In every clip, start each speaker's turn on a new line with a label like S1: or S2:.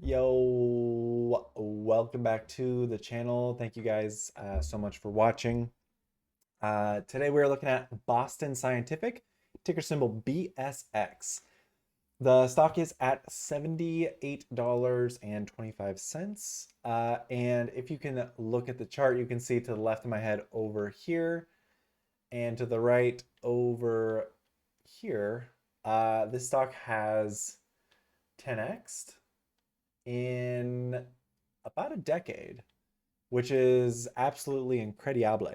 S1: Yo, welcome back to the channel. Thank you guys so much for watching. Today we're looking at Boston Scientific, ticker symbol BSX. The stock is at $78.25. And if you can look at the chart, you can see to the left of my head over here and to the right over here, this stock has 10x in about a decade, which is absolutely incredible.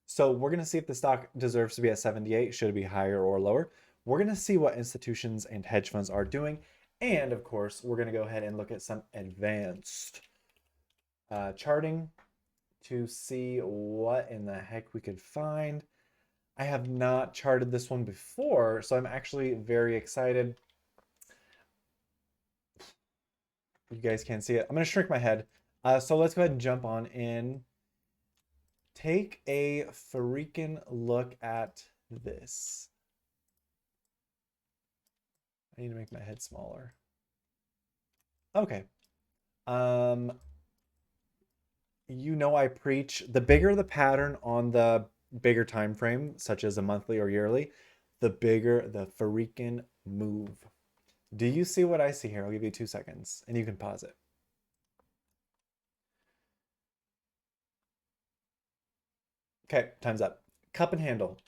S1: So we're going to see if the stock deserves to be at 78, should it be higher or lower. We're going to see what institutions and hedge funds are doing. And of course, we're going to go ahead and look at some advanced charting to see what in the heck we could find. I have not charted this one before, so I'm actually very excited. You guys can't see it. I'm going to shrink my head. So let's go ahead and jump on in. Take a freaking look at this. I need to make my head smaller. Okay. You know I preach the bigger the pattern on the bigger time frame, such as a monthly or yearly, the bigger the freaking move. Do you see what I see here? I'll give you 2 seconds and you can pause it. Okay, time's up. Cup and handle.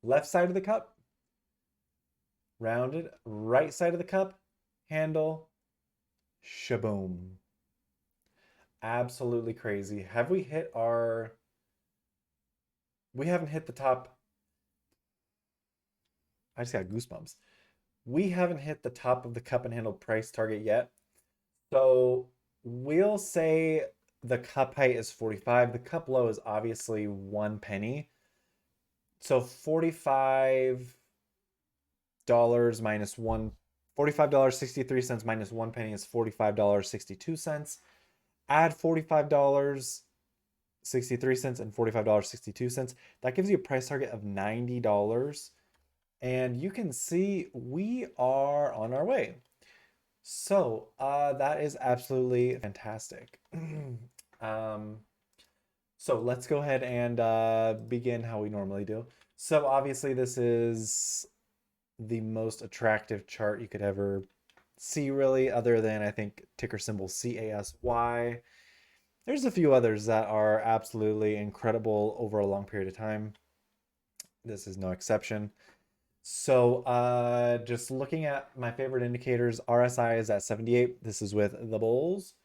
S1: Left side of the cup, rounded. Right side of the cup, handle, shaboom. Absolutely crazy. Have we hit our... We haven't hit the top. I just got goosebumps. We haven't hit the top of the cup and handle price target yet. So we'll say the cup height is 45. The cup low is obviously 1 penny. So $45 minus one, $45.63 minus 1 penny is $45.62. Add $45.63 and $45.62. That gives you a price target of $90. And you can see we are on our way. So that is absolutely fantastic. um, so let's go ahead and begin how we normally do. So obviously this is the most attractive chart you could ever see, really, other than I think ticker symbol CASY. There's a few others that are absolutely incredible over a long period of time. This is no exception. So just looking at my favorite indicators, RSI is at 78. This is with the bulls.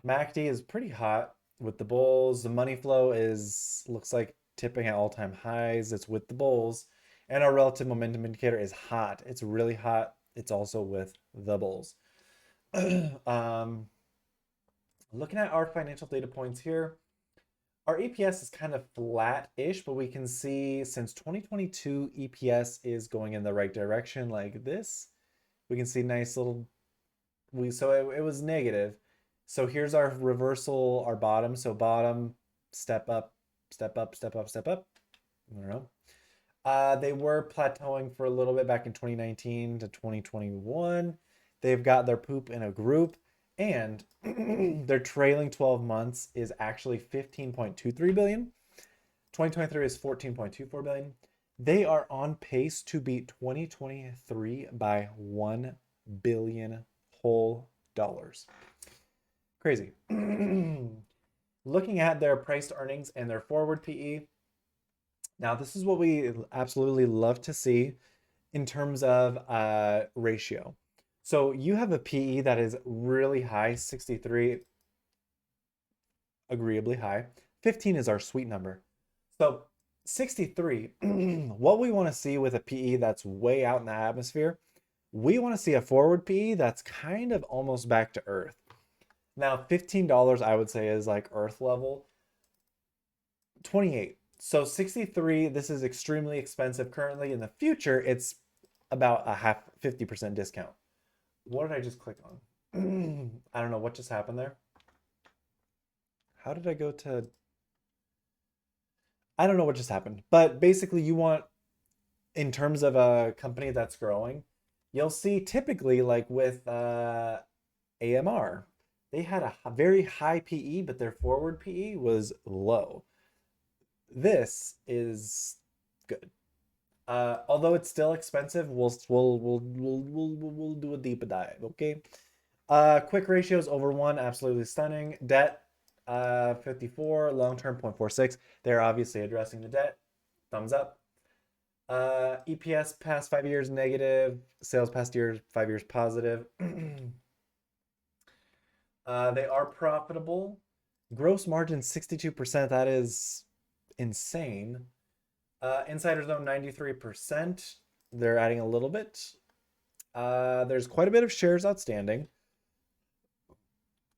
S1: MACD is pretty hot with the bulls. The money flow looks like tipping at all-time highs. It's with the bulls. And our relative momentum indicator is hot. It's really hot. It's also with the bulls. Looking at our financial data points here, our EPS is kind of flat-ish, but we can see since 2022, EPS is going in the right direction like this. We can see nice little, so it was negative. So here's our reversal, our bottom. So bottom, step up, step up, step up, step up. I don't know. They were plateauing for a little bit back in 2019 to 2021. They've got their poop in a group, and their trailing 12 months is actually 15.23 billion. 2023 is 14.24 billion. They are on pace to beat 2023 by 1 billion whole dollars. Crazy. Looking at their price to earnings and their forward PE. Now, this is what we absolutely love to see in terms of ratio. So you have a PE that is really high, 63, agreeably high. 15 is our sweet number. So 63, what we want to see with a PE that's way out in the atmosphere, we want to see a forward PE that's kind of almost back to earth. Now, $15 I would say is like earth level. 28. So 63, this is extremely expensive currently. In the future, it's about a 50% discount. What did I just click on? I don't know what just happened there. How did I go to... I don't know what just happened. But basically you want, in terms of a company that's growing, You'll see typically like with AMR, they had a very high PE, but their forward PE was low. This is good. Although it's still expensive, we'll do a deeper dive, okay? Quick ratios over one, absolutely stunning. Debt, 54, long-term 0.46. They're obviously addressing the debt. Thumbs up. EPS past 5 years negative. Sales past year 5 years positive. They are profitable. Gross margin 62%. That is insane. Insiders own 93%. They're adding a little bit. There's quite a bit of shares outstanding.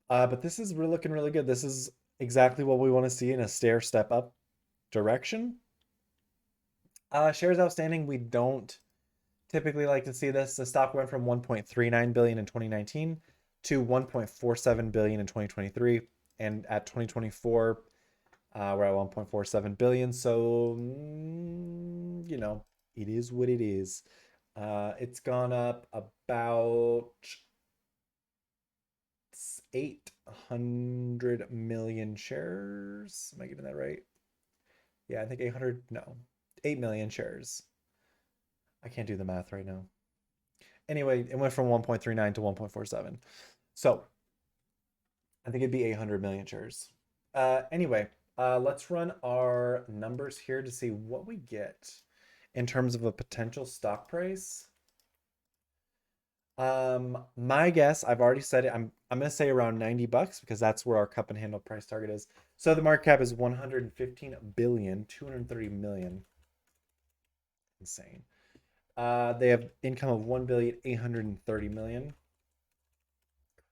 S1: But this is looking really good. This is exactly what we want to see in a stair step up direction. Shares outstanding, we don't typically like to see this. The stock went from 1.39 billion in 2019 to 1.47 billion in 2023, and at 2024, we're at 1.47 billion. So, it is what it is. It's gone up about 800 million shares. Am I getting that right? Yeah, I think 800, no, 8 million shares. I can't do the math right now. Anyway, it went from 1.39 to 1.47. So I think it'd be 800 million shares. Anyway, let's run our numbers here to see what we get in terms of a potential stock price. My guess, I've already said it. I'm gonna say around 90 bucks because that's where our cup and handle price target is. So the market cap is 115 billion, 230 million. Insane. They have income of 1 billion 830 million.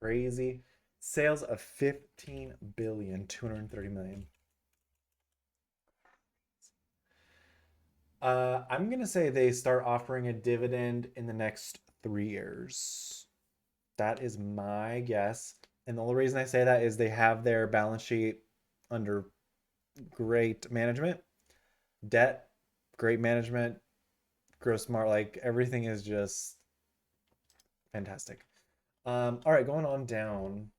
S1: Crazy. Sales of 15 billion 230 million. I'm gonna say they start offering a dividend in the next 3 years. That is my guess. And the only reason I say that is they have their balance sheet under great management, debt, great management, gross smart, like everything is just fantastic. All right, going on down.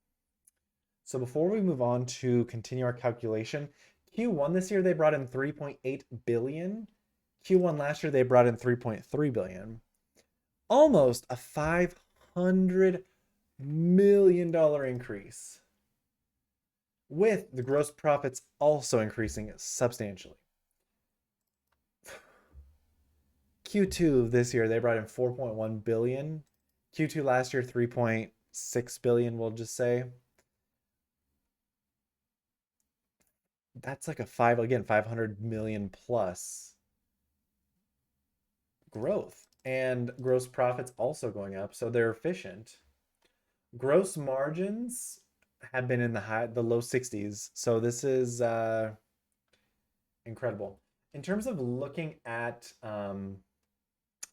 S1: So before we move on to continue our calculation, Q1 this year they brought in 3.8 billion. Q1 last year they brought in 3.3 billion. Almost a $500 million increase, with the gross profits also increasing substantially. Q2 of this year they brought in 4.1 billion. Q2 last year 3.6 billion, we'll just say. That's like a 500 million plus growth, and gross profits also going up, so they're efficient. Gross margins have been in the low 60s, so this is incredible. In terms of looking at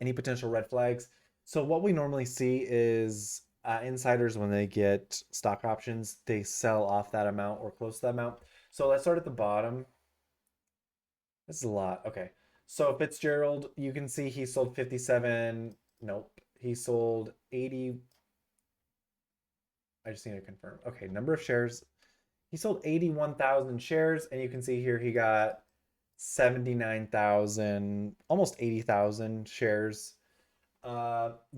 S1: any potential red flags, so what we normally see is insiders, when they get stock options, they sell off that amount or close to that amount. So let's start at the bottom. This is a lot. Okay. So Fitzgerald, you can see he sold 57. Nope. He sold 80. I just need to confirm. Okay, number of shares. He sold 81,000 shares, and you can see here he got 79,000, almost 80,000 shares.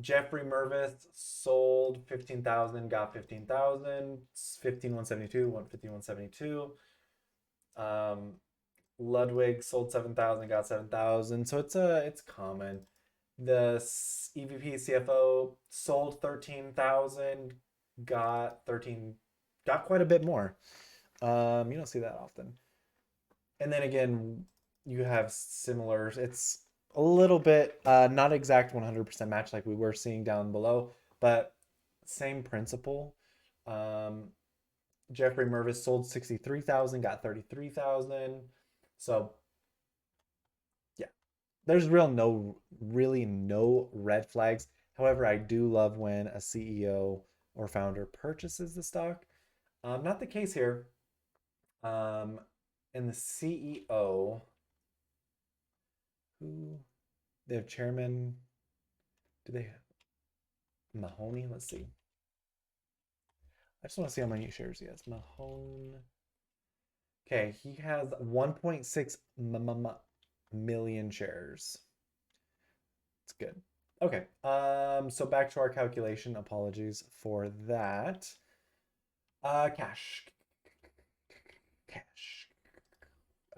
S1: Jeffrey Mervis sold 15,000, got 15,000, 15,172, 151.72. Ludwig sold 7,000, got 7,000. So it's common. The EVP CFO sold 13,000, got 13, got quite a bit more. You don't see that often. And then again, you have similar, it's a little bit not exact 100% match like we were seeing down below, but same principle. Jeffrey Mervis sold 63,000, got 33,000. So yeah, there's really no red flags. However, I do love when a CEO or founder purchases the stock. Not the case here. And the CEO, who they have chairman, do they have? Mahoney. Let's see. I just want to see how many shares he has. Mahone. Okay, he has 1.6 million shares. It's good. Okay. So back to our calculation. Apologies for that. Cash. Cash.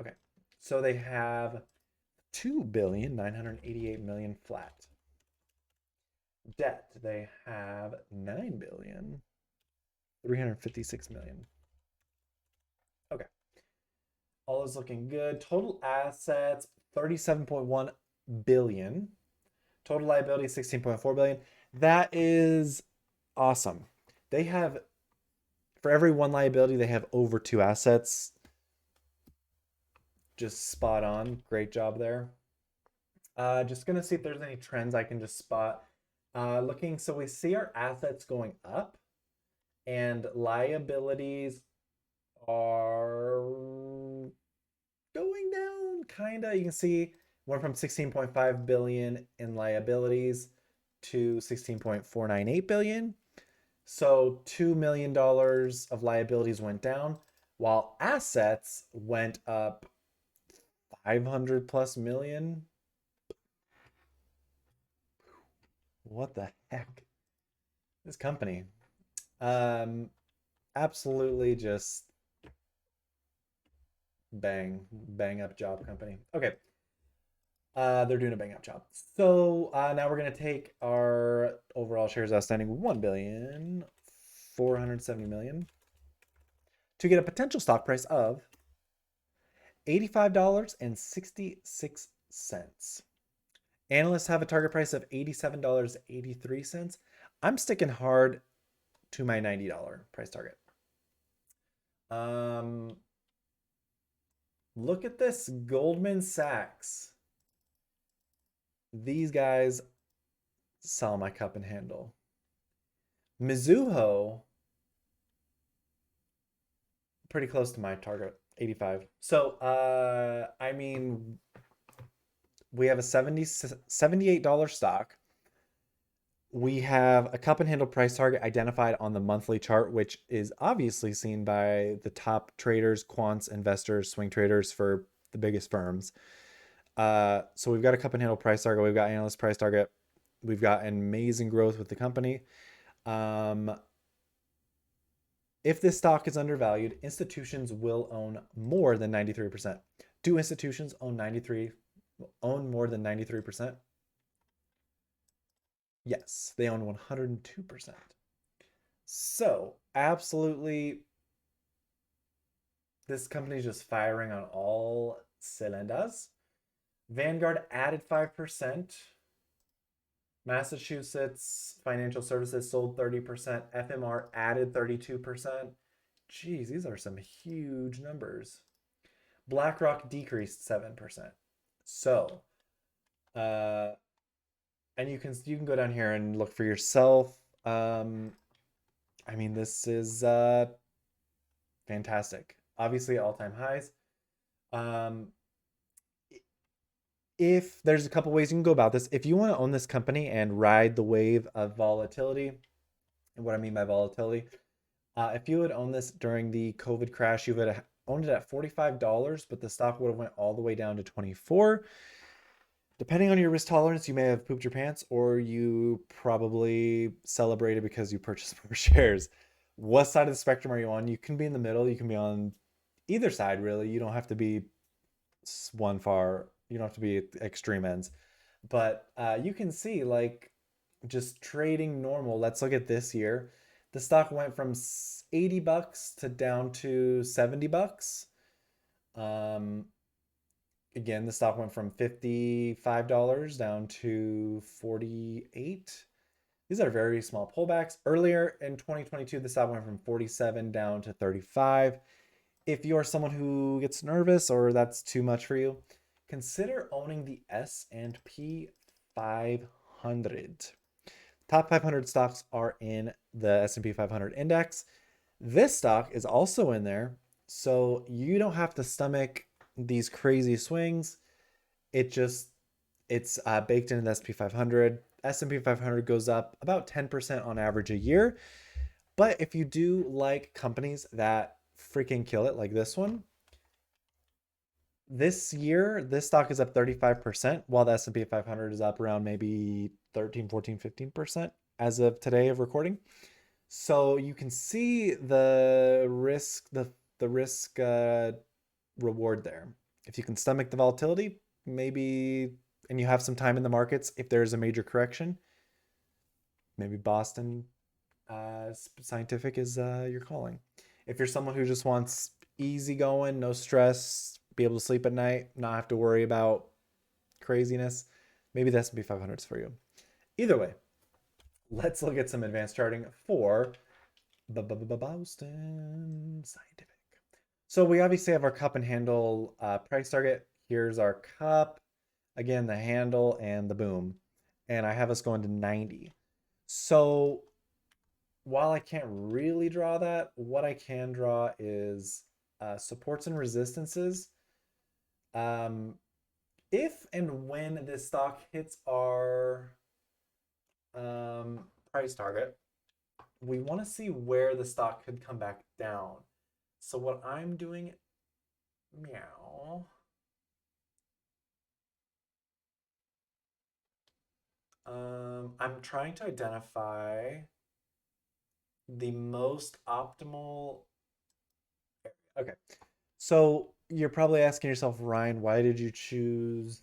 S1: Okay. So they have 2,988,000,000 flat. Debt, they have 9,356,000,000. Okay. All is looking good. Total assets, 37.1 billion. Total liability, 16.4 billion. That is awesome. They have, for every one liability, they have over two assets. Just spot on. Great job there. Just gonna see if there's any trends I can just spot. Looking, so we see our assets going up and liabilities are going down, kinda. You can see went from 16.5 billion in liabilities to 16.498 billion. So $2 million of liabilities went down while assets went up 500 plus million. What the heck? This company. Um, Absolutely just bang up job company. Okay. They're doing a bang up job. So now we're gonna take our overall shares outstanding 1,470,000,000 to get a potential stock price of $85.66. Analysts have a target price of $87.83. I'm sticking hard to my $90 price target. Look at this, Goldman Sachs. These guys saw my cup and handle. Mizuho, pretty close to my target, 85. So, I mean, we have a $78 stock. We have a cup and handle price target identified on the monthly chart, which is obviously seen by the top traders, quants, investors, swing traders for the biggest firms. So we've got a cup and handle price target. We've got analyst price target. We've got amazing growth with the company. If this stock is undervalued, institutions will own more than 93%. Do institutions own more than 93%? Yes, they own 102%. So, absolutely, this company is just firing on all cylinders. Vanguard added 5%. Massachusetts Financial Services sold 30%. FMR added 32%. Geez, these are some huge numbers. BlackRock decreased 7%. So, and you can go down here and look for yourself. I mean, this is fantastic. Obviously, all-time highs. If there's a couple ways you can go about this, if you want to own this company and ride the wave of volatility, and what I mean by volatility, if you would own this during the COVID crash, you would have owned it at $45, but the stock would have went all the way down to 24. Depending on your risk tolerance, you may have pooped your pants, or you probably celebrated because you purchased more shares. What side of the spectrum are you on? You can be in the middle. You can be on either side, really. You don't have to be one far. You don't have to be at the extreme ends. But you can see, like, just trading normal. Let's look at this year. The stock went from $80 to down to $70. Again, the stock went from $55 down to 48. These are very small pullbacks. Earlier in 2022, the stock went from 47 down to 35. If you're someone who gets nervous or that's too much for you, consider owning the S&P 500. Top 500 stocks are in the S&P 500 index. This stock is also in there, so you don't have to stomach these crazy swings. It's baked into the S&P 500. S&P 500 goes up about 10% on average a year. But if you do like companies that freaking kill it, like this one, this year, this stock is up 35%, while the S&P 500 is up around maybe 13, 14, 15% as of today of recording. So you can see the risk reward there. If you can stomach the volatility, maybe, and you have some time in the markets, if there's a major correction, maybe Boston Scientific is your calling. If you're someone who just wants easy going, no stress, be able to sleep at night, not have to worry about craziness, maybe the S&P 500 is for you. Either way, let's look at some advanced charting for Boston Scientific. So we obviously have our cup and handle price target. Here's our cup. Again, the handle and the boom. And I have us going to 90. So while I can't really draw that, what I can draw is supports and resistances. Um, if and when this stock hits our price target, we want to see where the stock could come back down. So what I'm doing, meow, I'm trying to identify the most optimal. Okay. So you're probably asking yourself, Ryan, why did you choose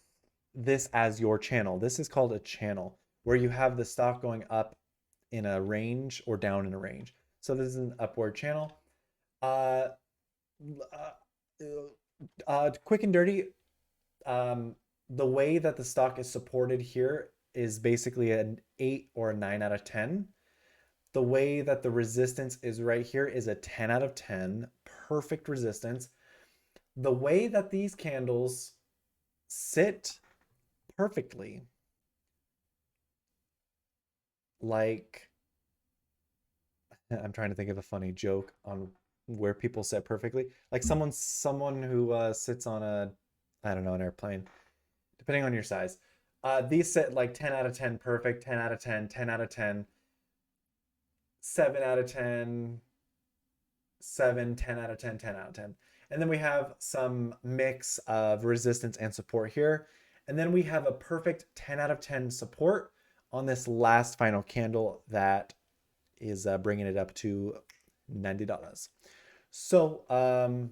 S1: this as your channel? This is called a channel where you have the stock going up in a range or down in a range. So this is an upward channel. Uh, Quick and dirty. Um, the way that the stock is supported here is basically an 8 or a 9 out of 10. The way that the resistance is right here is a 10 out of 10. Perfect resistance. The way that these candles sit perfectly, like, I'm trying to think of a funny joke on where people sit perfectly. Like someone who sits on a, I don't know, an airplane, depending on your size. These sit like 10 out of 10 perfect, 10 out of 10, 10 out of 10, 7 out of 10, 7, 10 out of 10, 10 out of 10. And then we have some mix of resistance and support here. And then we have a perfect 10 out of 10 support on this last final candle that is bringing it up to $90. So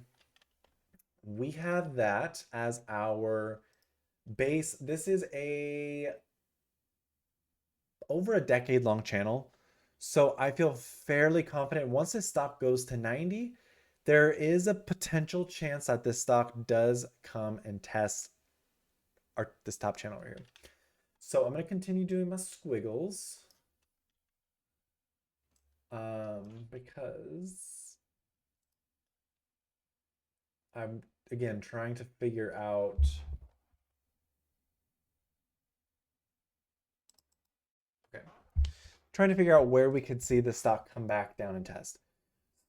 S1: we have that as our base. This is a over a decade long channel. So I feel fairly confident once this stock goes to 90, there is a potential chance that this stock does come and test this top channel right here. So I'm going to continue doing my squiggles because I'm, again, trying to figure out. Okay. Trying to figure out where we could see the stock come back down and test.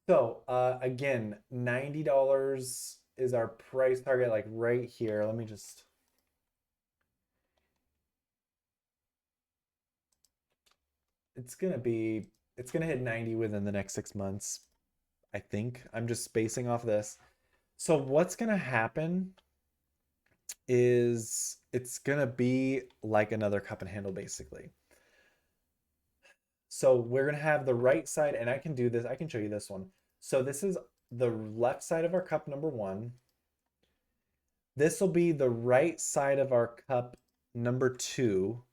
S1: So again, $90 is our price target, like right here. Let me just. It's gonna be. It's gonna hit 90 within the next 6 months. I think. I'm just spacing off this. So what's gonna happen is it's gonna be like another cup and handle basically. So we're gonna have the right side, and I can do this. I can show you this one. So this is the left side of our cup number one. This will be the right side of our cup number two,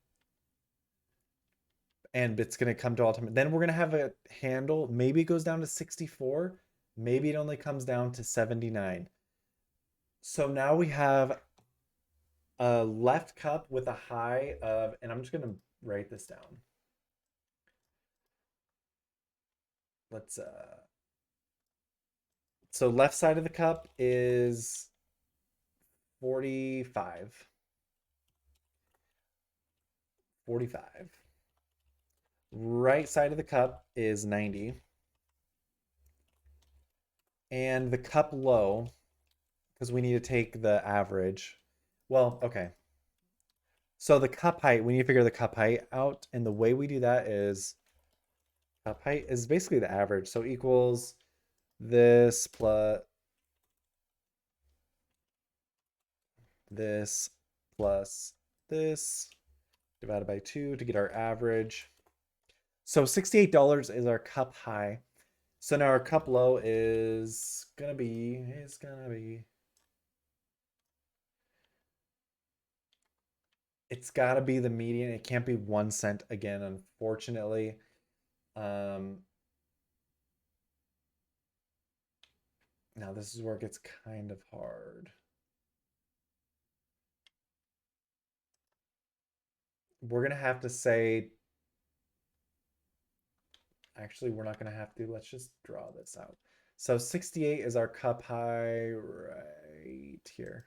S1: and it's going to come to all time. Then we're going to have a handle. Maybe it goes down to 64. Maybe it only comes down to 79. So now we have a left cup with a high of, and I'm just going to write this down. Let's, so left side of the cup is 45. 45. Right side of the cup is 90. And the cup low, because we need to take the average. Well, okay. So the cup height, we need to figure the cup height out. And the way we do that is cup height is basically the average. So equals this plus this plus this divided by 2 to get our average. So $68 is our cup high. So now our cup low is it's gotta be the median. It can't be 1 cent again, unfortunately. Um, Now this is where it gets kind of hard. We're gonna have to say, actually, we're not gonna have to. Let's just draw this out. So 68 is our cup high right here.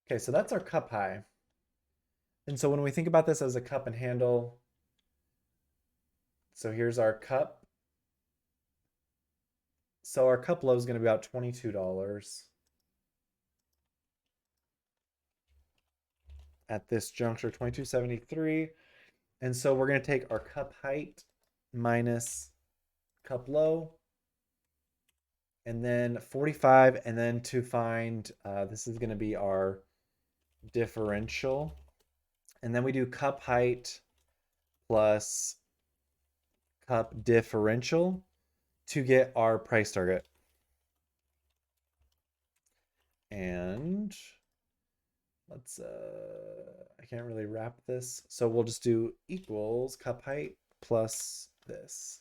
S1: Okay, so that's our cup high. And so when we think about this as a cup and handle, so here's our cup. So our cup low is going to be about $22 at this juncture, 22.73. And so we're going to take our cup height minus cup low and then 45. And then to find, this is going to be our differential. And then we do cup height plus cup differential to get our price target. And let's I can't really wrap this. So we'll just do equals cup height plus this.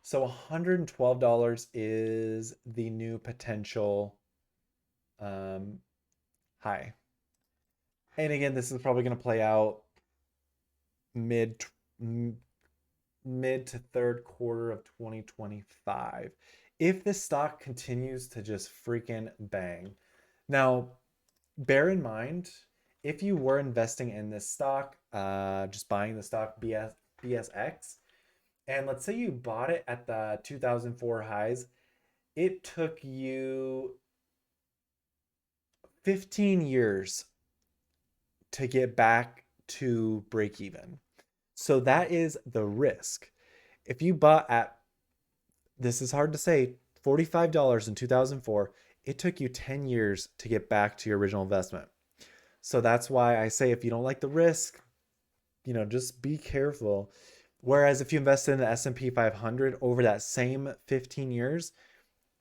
S1: So $112 is the new potential high. And again, this is probably going to play out mid mid to third quarter of 2025 if this stock continues to just freaking bang. Now, bear in mind, if you were investing in this stock, just buying the stock BSX, and let's say you bought it at the 2004 highs, it took you 15 years to get back to break even. So that is the risk. If you bought at, this is hard to say, $45 in 2004, it took you 10 years to get back to your original investment. So that's why I say if you don't like the risk, just be careful. Whereas if you invested in the S&P 500 over that same 15 years,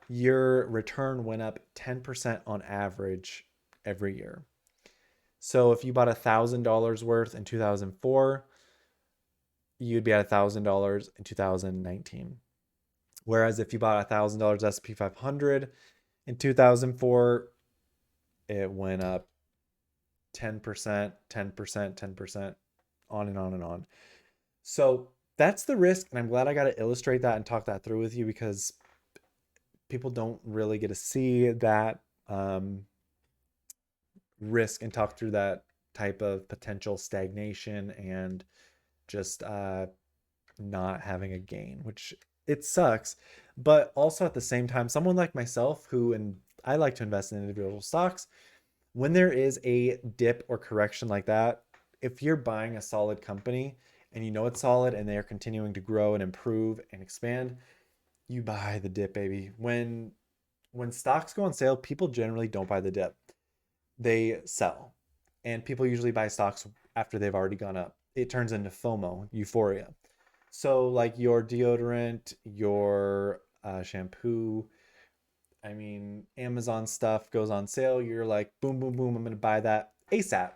S1: your return went up 10% on average every year. So if you bought $1,000 worth in 2004, you'd be at $1,000 in 2019. Whereas if you bought $1,000 S&P 500 in 2004, it went up 10%, 10%, 10%, on and on and on. So that's the risk. And I'm glad I got to illustrate that and talk that through with you because people don't really get to see that risk and talk through that type of potential stagnation and just not having a gain, which it sucks. But also at the same time, someone like myself and I like to invest in individual stocks, when there is a dip or correction like that, if you're buying a solid company and you know it's solid and they are continuing to grow and improve and expand, you buy the dip, baby. When stocks go on sale, people generally don't buy the dip. They sell. And people usually buy stocks after they've already gone up. It turns into FOMO, euphoria. So like your deodorant, your shampoo, I mean, Amazon stuff goes on sale. You're like, boom, boom, boom, I'm going to buy that ASAP.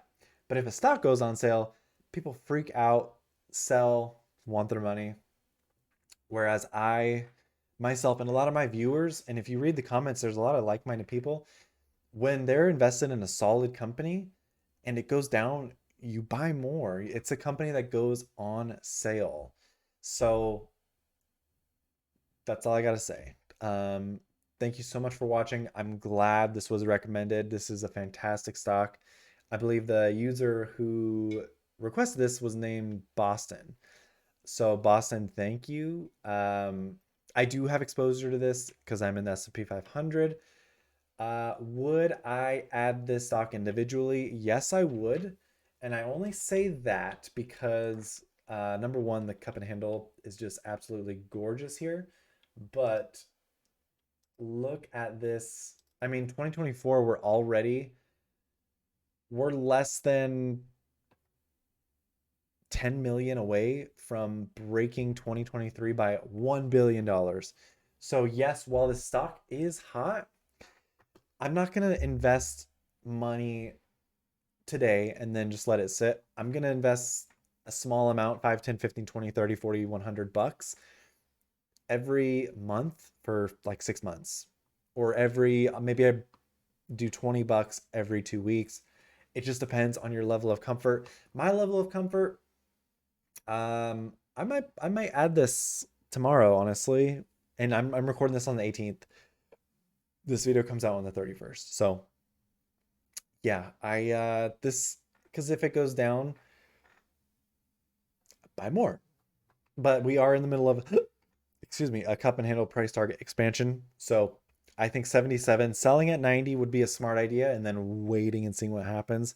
S1: But if a stock goes on sale, people freak out, sell, want their money. Whereas myself, and a lot of my viewers, and if you read the comments, there's a lot of like minded people. When they're invested in a solid company and it goes down, you buy more. It's a company that goes on sale. So that's all I got to say. Thank you so much for watching. I'm glad this was recommended. This is a fantastic stock. I believe the user who requested this was named Boston. So Boston, thank you. I do have exposure to this because I'm in the S&P 500. Would I add this stock individually? Yes, I would. And I only say that because number one, the cup and handle is just absolutely gorgeous here. But look at this. I mean, 2024, we're less than 10 million away from breaking 2023 by $1 billion. So yes, while this stock is hot, I'm not going to invest money today and then just let it sit. I'm going to invest a small amount, 5, 10, 15, 20, 30, 40, 100 bucks every month for like 6 months. Or every maybe I do 20 bucks every 2 weeks. It just depends on your level of comfort. My level of comfort, I might add this tomorrow, honestly. And I'm recording this on the 18th. This video comes out on the 31st. So yeah, I this because if it goes down, buy more. But we are in the middle of excuse me, a cup and handle price target expansion. So I think 77 selling at 90 would be a smart idea and then waiting and seeing what happens.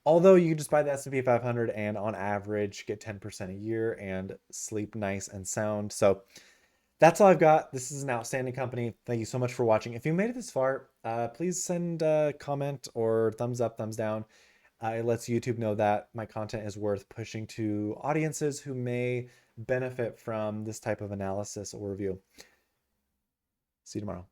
S1: Although you could just buy the S&P 500 and on average get 10% a year and sleep nice and sound. So that's all I've got. This is an outstanding company. Thank you so much for watching. If you made it this far, please send a comment or thumbs up, thumbs down. It lets YouTube know that my content is worth pushing to audiences who may benefit from this type of analysis or review. See you tomorrow.